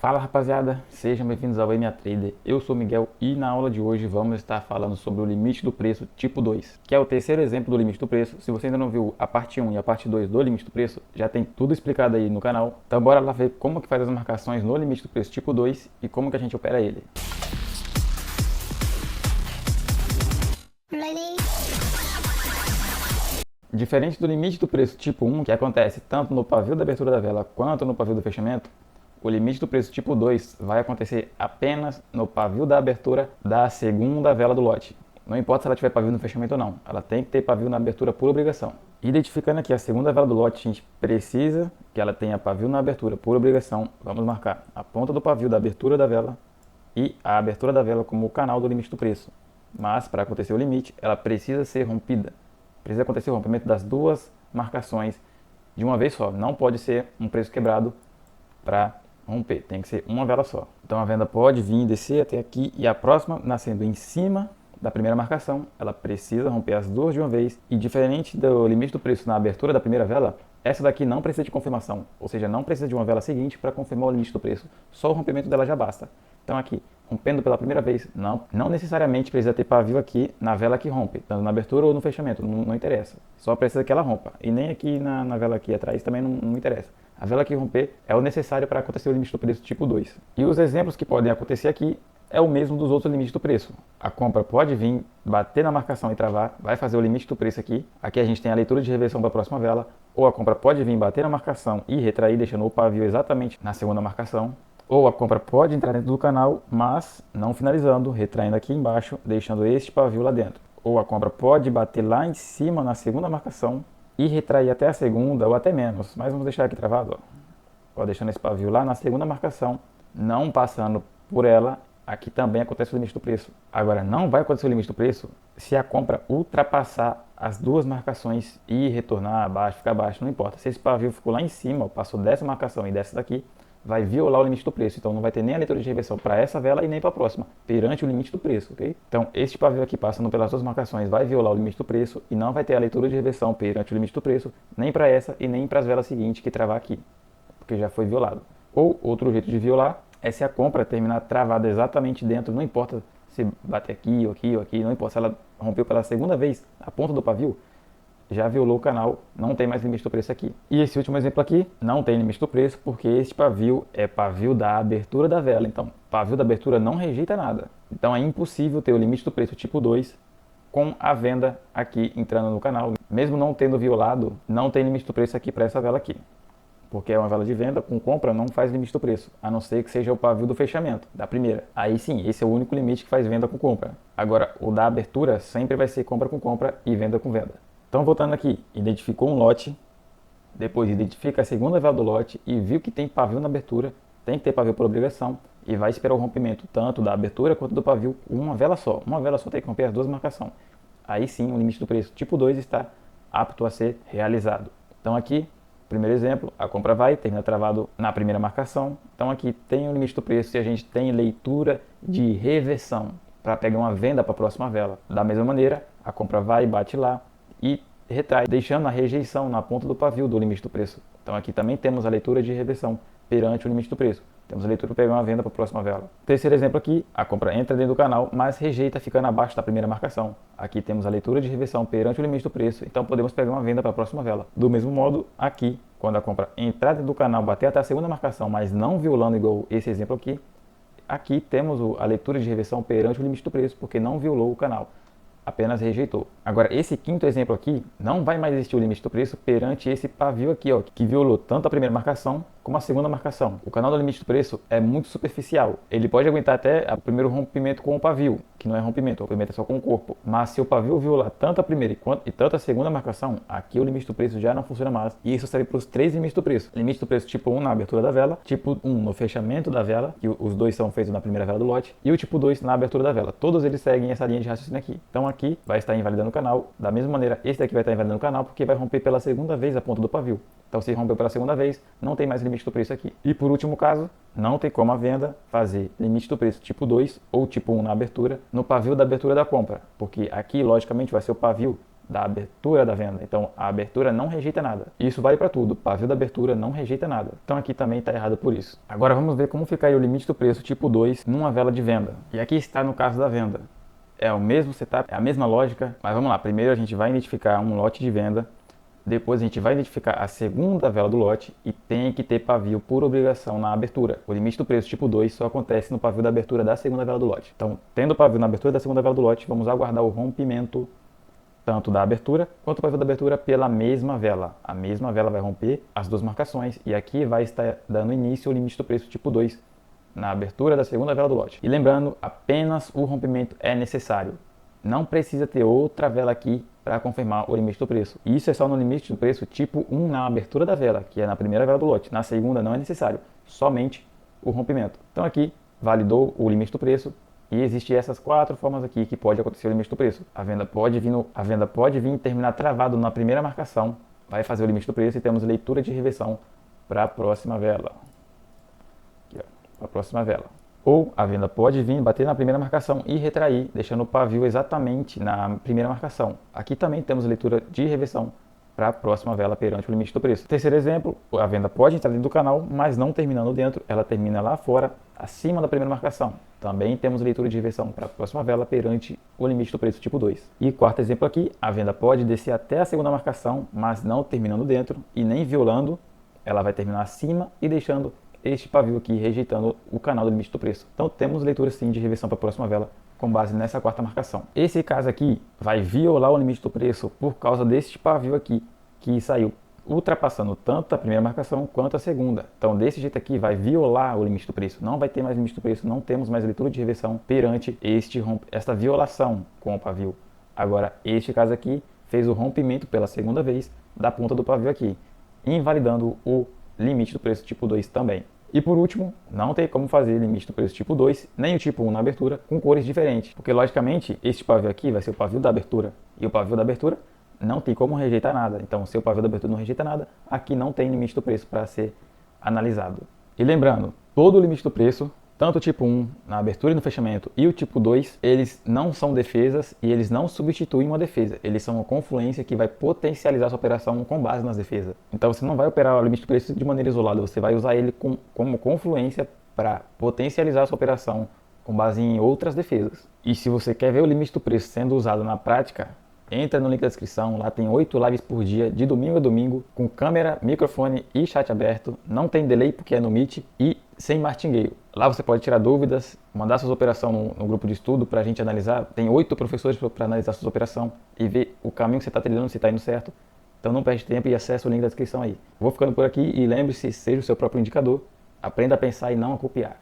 Fala rapaziada, sejam bem-vindos ao MA Trader. Eu sou o Miguel e na aula de hoje vamos estar falando sobre o limite do preço tipo 2, que é o terceiro exemplo do limite do preço. Se você ainda não viu a parte 1 e a parte 2 do limite do preço, já tem tudo explicado aí no canal. Então bora lá ver como que faz as marcações no limite do preço tipo 2 e como que a gente opera ele. Diferente do limite do preço tipo 1, que acontece tanto no pavio da abertura da vela quanto no pavio do fechamento, o limite do preço tipo 2 vai acontecer apenas no pavio da abertura da segunda vela do lote. Não importa se ela tiver pavio no fechamento ou não, ela tem que ter pavio na abertura por obrigação. Identificando aqui a segunda vela do lote, a gente precisa que ela tenha pavio na abertura por obrigação. Vamos marcar a ponta do pavio da abertura da vela e a abertura da vela como o canal do limite do preço. Mas para acontecer o limite, ela precisa ser rompida. Precisa acontecer o rompimento das duas marcações de uma vez só. Não pode ser um preço quebrado para romper, tem que ser uma vela só. Então a venda pode vir descer até aqui e a próxima nascendo em cima da primeira marcação, ela precisa romper as duas de uma vez. E diferente do limite do preço na abertura da primeira vela, essa daqui não precisa de confirmação, ou seja, não precisa de uma vela seguinte para confirmar o limite do preço, só o rompimento dela já basta. Então aqui, rompendo pela primeira vez, não necessariamente precisa ter pavio aqui na vela que rompe, tanto na abertura ou no fechamento, não interessa. Só precisa que ela rompa. E nem aqui na vela aqui atrás também não interessa. A vela que romper é o necessário para acontecer o limite do preço tipo 2. E os exemplos que podem acontecer aqui é o mesmo dos outros limites do preço. A compra pode vir, bater na marcação e travar, vai fazer o limite do preço aqui. Aqui a gente tem a leitura de reversão para a próxima vela. Ou a compra pode vir, bater na marcação e retrair, deixando o pavio exatamente na segunda marcação. Ou a compra pode entrar dentro do canal, mas não finalizando, retraindo aqui embaixo, deixando este pavio lá dentro. Ou a compra pode bater lá em cima na segunda marcação e retrair até a segunda ou até menos, mas vamos deixar aqui travado, ó, deixando esse pavio lá na segunda marcação, não passando por ela. Aqui também acontece o limite do preço. Agora, não vai acontecer o limite do preço se a compra ultrapassar as duas marcações e retornar abaixo, ficar abaixo, não importa. Se esse pavio ficou lá em cima, ó, passou dessa marcação e dessa daqui, vai violar o limite do preço. Então não vai ter nem a leitura de reversão para essa vela e nem para a próxima, perante o limite do preço, ok? Então este pavio aqui passando pelas duas marcações vai violar o limite do preço e não vai ter a leitura de reversão perante o limite do preço, nem para essa e nem para as velas seguintes que travar aqui, porque já foi violado. Ou outro jeito de violar é se a compra terminar travada exatamente dentro, não importa se bater aqui ou aqui ou aqui, não importa se ela rompeu pela segunda vez a ponta do pavio, já violou o canal, não tem mais limite do preço aqui. E esse último exemplo aqui não tem limite do preço porque este pavio é pavio da abertura da vela. Então, pavio da abertura não rejeita nada. Então é impossível ter o limite do preço tipo 2 com a venda aqui entrando no canal. Mesmo não tendo violado, não tem limite do preço aqui para essa vela aqui. Porque é uma vela de venda, com compra não faz limite do preço, a não ser que seja o pavio do fechamento, da primeira. Aí sim, esse é o único limite que faz venda com compra. Agora, o da abertura sempre vai ser compra com compra e venda com venda. Então, voltando aqui, identificou um lote, depois identifica a segunda vela do lote e viu que tem pavio na abertura, tem que ter pavio por obrigação e vai esperar o rompimento tanto da abertura quanto do pavio, uma vela só tem que romper as duas marcações. Aí sim, o limite do preço tipo 2 está apto a ser realizado. Então aqui, primeiro exemplo, a compra vai, termina travado na primeira marcação. Então aqui tem o limite do preço e a gente tem leitura de reversão para pegar uma venda para a próxima vela. Da mesma maneira, a compra vai, bate lá e retrai, deixando a rejeição na ponta do pavio do limite do preço. Então aqui também temos a leitura de reversão perante o limite do preço. Temos a leitura para pegar uma venda para a próxima vela. Terceiro exemplo aqui, a compra entra dentro do canal, mas rejeita ficando abaixo da primeira marcação. Aqui temos a leitura de reversão perante o limite do preço, então podemos pegar uma venda para a próxima vela. Do mesmo modo, aqui, quando a compra entrar dentro do canal, bater até a segunda marcação, mas não violando igual esse exemplo aqui, aqui temos a leitura de reversão perante o limite do preço, porque não violou o canal, apenas rejeitou. Agora, esse quinto exemplo aqui, não vai mais existir o limite do preço perante esse pavio aqui, ó, que violou tanto a primeira marcação como a segunda marcação. O canal do limite do preço é muito superficial. Ele pode aguentar até o primeiro rompimento com o pavio, que não é rompimento, o rompimento é só com o corpo. Mas se o pavio violar tanto a primeira e tanto a segunda marcação, aqui o limite do preço já não funciona mais. E isso serve para os três limites do preço. Limite do preço tipo 1 na abertura da vela, tipo 1 no fechamento da vela, que os dois são feitos na primeira vela do lote, e o tipo 2 na abertura da vela. Todos eles seguem essa linha de raciocínio aqui. Então aqui vai estar invalidando o canal. Da mesma maneira, esse daqui vai estar invalidando o canal porque vai romper pela segunda vez a ponta do pavio. Então se rompeu pela segunda vez, não tem mais limite do preço aqui. E por último caso, não tem como a venda fazer limite do preço tipo 2 ou tipo 1 na abertura, no pavio da abertura da compra. Porque aqui, logicamente, vai ser o pavio da abertura da venda. Então, a abertura não rejeita nada. Isso vale para tudo. O pavio da abertura não rejeita nada. Então, aqui também está errado por isso. Agora, vamos ver como ficaria o limite do preço tipo 2 numa vela de venda. E aqui está no caso da venda. É o mesmo setup, é a mesma lógica, mas vamos lá. Primeiro, a gente vai identificar um lote de venda. Depois a gente vai identificar a segunda vela do lote e tem que ter pavio por obrigação na abertura. O limite do preço tipo 2 só acontece no pavio da abertura da segunda vela do lote. Então, tendo pavio na abertura da segunda vela do lote, vamos aguardar o rompimento tanto da abertura quanto o pavio da abertura pela mesma vela. A mesma vela vai romper as duas marcações e aqui vai estar dando início ao limite do preço tipo 2 na abertura da segunda vela do lote. E lembrando, apenas o rompimento é necessário. Não precisa ter outra vela aqui para confirmar o limite do preço. E isso é só no limite do preço tipo 1 na abertura da vela, que é na primeira vela do lote. Na segunda não é necessário, somente o rompimento. Então aqui validou o limite do preço e existem essas 4 formas aqui que pode acontecer o limite do preço. A venda pode vir e terminar travado na primeira marcação, vai fazer o limite do preço e temos leitura de reversão para a próxima vela. Aqui, ó, a próxima vela. Ou a venda pode vir, bater na primeira marcação e retrair, deixando o pavio exatamente na primeira marcação. Aqui também temos leitura de reversão para a próxima vela perante o limite do preço. Terceiro exemplo, a venda pode entrar dentro do canal, mas não terminando dentro, ela termina lá fora, acima da primeira marcação. Também temos leitura de reversão para a próxima vela perante o limite do preço tipo 2. E quarto exemplo aqui, a venda pode descer até a segunda marcação, mas não terminando dentro e nem violando, ela vai terminar acima e deixando este pavio aqui rejeitando o canal do limite do preço. Então temos leitura sim de reversão para a próxima vela com base nessa quarta marcação. Esse caso aqui vai violar o limite do preço por causa deste pavio aqui que saiu ultrapassando tanto a primeira marcação quanto a segunda. Então desse jeito aqui vai violar o limite do preço. Não vai ter mais limite do preço, não temos mais leitura de reversão perante esta violação com o pavio. Agora este caso aqui fez o rompimento pela segunda vez da ponta do pavio aqui, invalidando o limite do preço tipo 2 também. E por último, não tem como fazer limite do preço tipo 2, nem o tipo 1 na abertura, com cores diferentes. Porque logicamente, este pavio aqui vai ser o pavio da abertura. E o pavio da abertura não tem como rejeitar nada. Então, se o pavio da abertura não rejeita nada, aqui não tem limite do preço para ser analisado. E lembrando, todo o limite do preço, tanto o tipo 1 na abertura e no fechamento e o tipo 2, eles não são defesas e eles não substituem uma defesa. Eles são uma confluência que vai potencializar sua operação com base nas defesas. Então você não vai operar o limite do preço de maneira isolada, você vai usar ele como confluência para potencializar sua operação com base em outras defesas. E se você quer ver o limite do preço sendo usado na prática, entra no link da descrição, lá tem 8 lives por dia, de domingo a domingo, com câmera, microfone e chat aberto. Não tem delay porque é no Meet e sem martingueio. Lá você pode tirar dúvidas, mandar suas operações no grupo de estudo para a gente analisar. Tem 8 professores para analisar suas operações e ver o caminho que você está trilhando, se está indo certo. Então não perde tempo e acessa o link da descrição aí. Vou ficando por aqui e lembre-se, seja o seu próprio indicador. Aprenda a pensar e não a copiar.